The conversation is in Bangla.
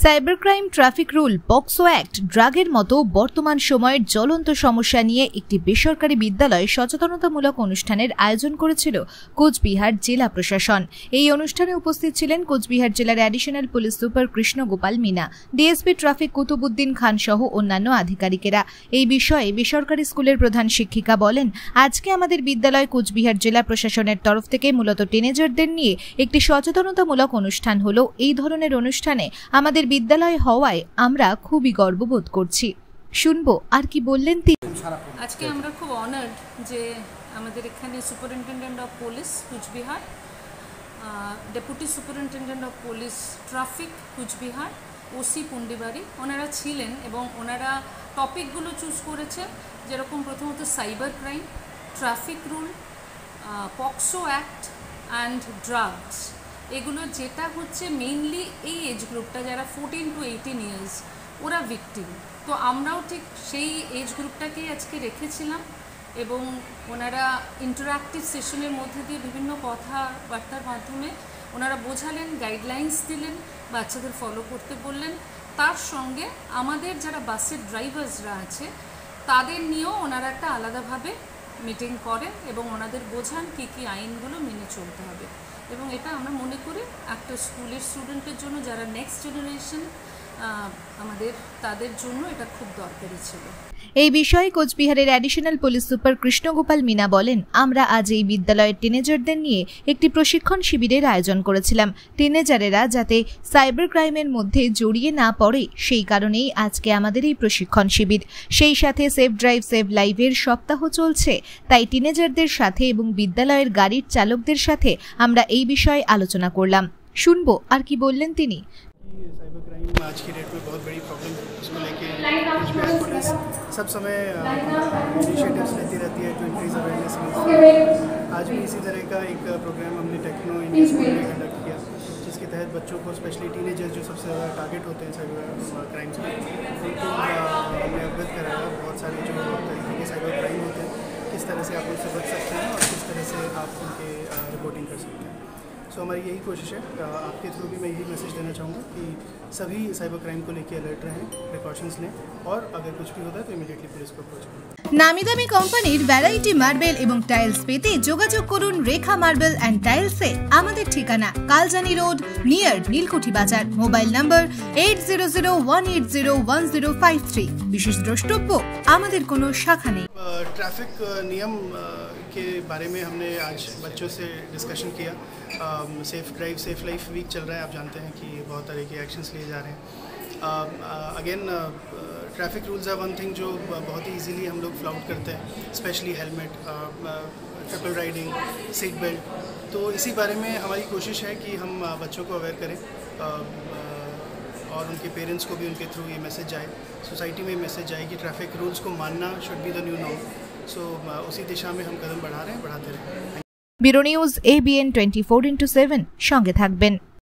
Cyber crime, traffic rule, POCSO act, ড্রাগের মতো বর্তমান সময়ের জ্বলন্ত সমস্যা নিয়ে একটি বেসরকারি বিদ্যালয়ে সচেতনতামূলক অনুষ্ঠানের আয়োজন করেছিল কোচবিহার জেলা প্রশাসন। এই অনুষ্ঠানে উপস্থিত ছিলেন কোচবিহার জেলার additional police super Krishna Gopal Meena, DSP traffic Kutubuddin Khan সহ অন্যান্য আধিকারিকেরা। এই বিষয়ে বেসরকারি স্কুলের প্রধান শিক্ষিকা বলেন, আজকে আমাদের বিদ্যালয় কোচবিহার জেলা প্রশাসনের তরফ থেকে মূলত টিনেজারদের নিয়ে একটি সচেতনতামূলক অনুষ্ঠান হলো। এই ধরনের অনুষ্ঠানে আমাদের বিদ্যালয় হওয়ায় আমরা খুবই গর্ববোধ করছি। শুনবো আর কি বললেন তিনি। আজকে আমরা খুব অনার্ড যে আমাদের এখানে superintendent of police Cooch Behar, deputy superintendent of police traffic Cooch Behar, OC Pundibari ওনারা ছিলেন এবং ওনারা টপিকগুলো চুজ করেছেন, যেরকম প্রথমত cyber crime, traffic rule, POCSO act and drugs. এগুলো যেটা হচ্ছে মেইনলি এই এজ গ্রুপটা যারা 14 to 18 ইয়ার্স ওরা ভিকটিম। তো আমরাও ঠিক সেই এজ গ্রুপটাকেই আজকে রেখেছিলাম এবং ওনারা ইন্টারঅ্যাক্টিভ সেশনের মধ্যে দিয়ে বিভিন্ন কথাবার্তার মাধ্যমে ওনারা বোঝালেন, গাইডলাইন্স দিলেন, বাচ্চাদের ফলো করতে বললেন। তার সঙ্গে আমাদের যারা বাসের ড্রাইভার্সরা আছে তাদের নিয়েও ওনারা একটা আলাদাভাবে মিটিং করেন এবং ওনাদের বোঝান কী কী আইনগুলো মেনে চলতে হবে। এবং এটা আমরা মনে করি একটা স্কুলের স্টুডেন্টের জন্য যারা নেক্সট জেনারেশন আমাদের, তাদের জন্য এটা খুব দরকারি ছিল। এই বিষয়ে কোচবিহারের additional police super Krishna Gopal Meena বলেন, আমরা আজ এই বিদ্যালয়ের টিনেজারদের নিয়ে একটি প্রশিক্ষণ শিবিরের আয়োজন করেছিলাম। টিনেজারেরা যাতে সাইবার ক্রাইমের মধ্যে জড়িয়ে না পড়ে সেই কারণেই আজকে আমাদের এই প্রশিক্ষণ শিবির। সেই সাথে সেফ ড্রাইভ সেভ লাইভের সপ্তাহ চলছে, তাই টিনেজারদের সাথে এবং বিদ্যালয়ের গাড়ির চালকদের সাথে আমরা এই বিষয়ে আলোচনা করলাম। শুনবো আর কি বললেন তিনি। साइबर क्राइम आज की डेट में बहुत बड़ी प्रॉब्लम है, उसको लेके पुलिस सब समय इनिशिएटिव्स लेती रहती है टू इंक्रीज अवेयरनेस। आज भी इसी तरह का एक प्रोग्राम हमने टेक्नो इंडिया स्कूल में कंडक्ट किया, जिसके तहत बच्चों को स्पेशली टीनेजर्स जो सबसे ज़्यादा टारगेट होते हैं साइबर क्राइम्स में, उनको हमने अवगत कराया बहुत सारे जो तरीके के साइबर क्राइम होते हैं, किस तरह से आप उनसे बच सकते हैं और किस तरह से आप उनके रिपोर्टिंग कर सकते हैं। सो हमारी यही कोशिश है। आपके थ्रू भी मैं यही मैसेज देना चाहूँगा कि सभी साइबर क्राइम को लेकर अलर्ट रहें, प्रिकॉशंस लें और अगर कुछ भी होता है तो इमीडिएटली पुलिस को अप्रोच करें। নামি দামি কোম্পানির ভ্যারাইটি মার্বেল এবং টাইলস পেতে যোগাযোগ করুন রেখা মার্বেল অ্যান্ড টাইলসে। আমাদের ঠিকানা কালজানি রোড নিয়ার নীলকুঠি বাজার। মোবাইল নম্বর 8001801053। বিশেষ দ্রষ্টব্য, আমাদের কোনো শাখা নেই। ट्रैफिक नियम के बारे में हमने आज बच्चों से डिस्कशन किया। Safe drive safe life week चल रहा है, आप जानते हैं कि बहुत तरह के एक्शंस लिए जा रहे हैं। Again traffic rules are one thing जो बहुत ही इजीली हम लोग फ्लाउट करते हैं, specially helmet, triple riding, seat belt. तो इसी बारे में हमारी कोशिश है कि हम बच्चों को अवेयर करें और उनके पेरेंट्स को भी उनके थ्रू ये मैसेज जाए, सोसाइटी में मैसेज जाए कि ट्रैफिक रूल्स को मानना should be the new norm. So उसी दिशा में हम कदम बढ़ा रहे हैं, बढ़ाते रहें। ব্যুরো নিউজ ABN 24/7 সঙ্গে থাকবেন।